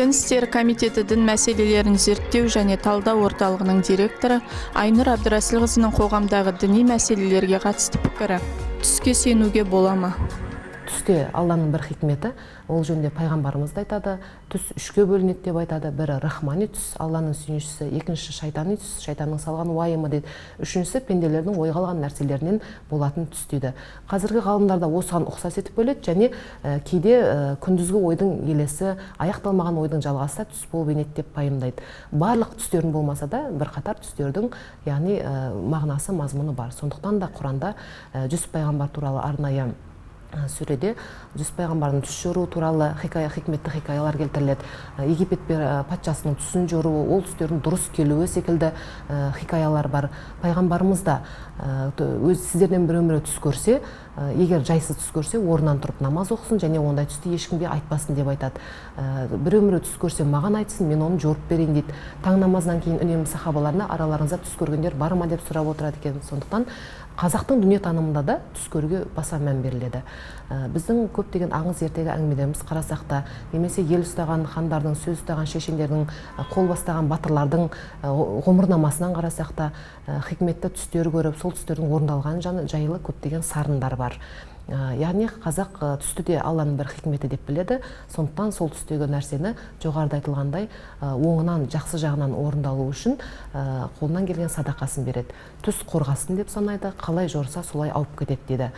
Дін істері комитеті дін мәселелерін зерттеу және талдау орталығының директоры Айнұр Абдырасылқызының қоғамдағы діни мәселелерге қатысты пікірі. Түске сенуге бола ма? Түсте Алланың бір хикметі, ол жөнінде пайғамбарымыз да айтады, түс үшке бөлінеді деп айтады. Бірі рахмани түс, Алланың сүйіншісі, екіншісі шайтани түс, шайтанның салған уайымы дейді. Үшіншісі пенделердің ойға алған нәрселерінен болатын түс дейді. Қазіргі ғалымдарда осыған ұқсас етіп бөледі, және кейде күндізгі ойдың елесі, аяқталмаған ойдың жалғасы түс болып енеді деп пайымдайды. Барлық түстердің болмаса да, бірқатар түстердің, яғни мағынасы, мазмұны бар. Сондықтан да Құранда Жүсіп пайғамбар туралы арнайы сүреде Жүсіп пайғамбардың түс жоруы туралы хикметті хикаялар келтіріледі. Египет патшасының түсін жоруы, ол түстердің дұрыс келуі секілді хикаялар бар. Пайғамбарымыз да сіздерден біреу түс көрсе, егер жайсыз түс көрсе, орнынан тұрып намаз оқысын, және ондай түсті ешкімге айтпасын деп айтады. Біреу түс көрсе, маған айтсын, мен оны жорып берейін дейді. Таң намазынан кейін үнемі сахабаларына араларыңызда түс көргендер бар ма деп сұрап отырады екен. Сондықтан қазақтың дүниетанымында да түс көруге баса мән беріледі. Біздің көптеген аңыз ертегі әңгімелеріміз қарасақ та, немесе ел ұстаған хандардың, сөз ұстаған шешендердің, қол бастаған батырлардың ғұмырнамасынан қарасақ та, хикметті түстер көріп, сол түстердің орындалған жайлы көптеген сарындар бар. Яғни қазақ түсті де Алланың бір хикметі деп біледі. Сондықтан сол түстегі нәрсені жоғарыда айтылғандай оңынан, жақсы жағынан орындалу үшін қолынан келген садақасын береді. Түс қорғасын деп санайды, қалай жорса солай ауып кетеді дейді.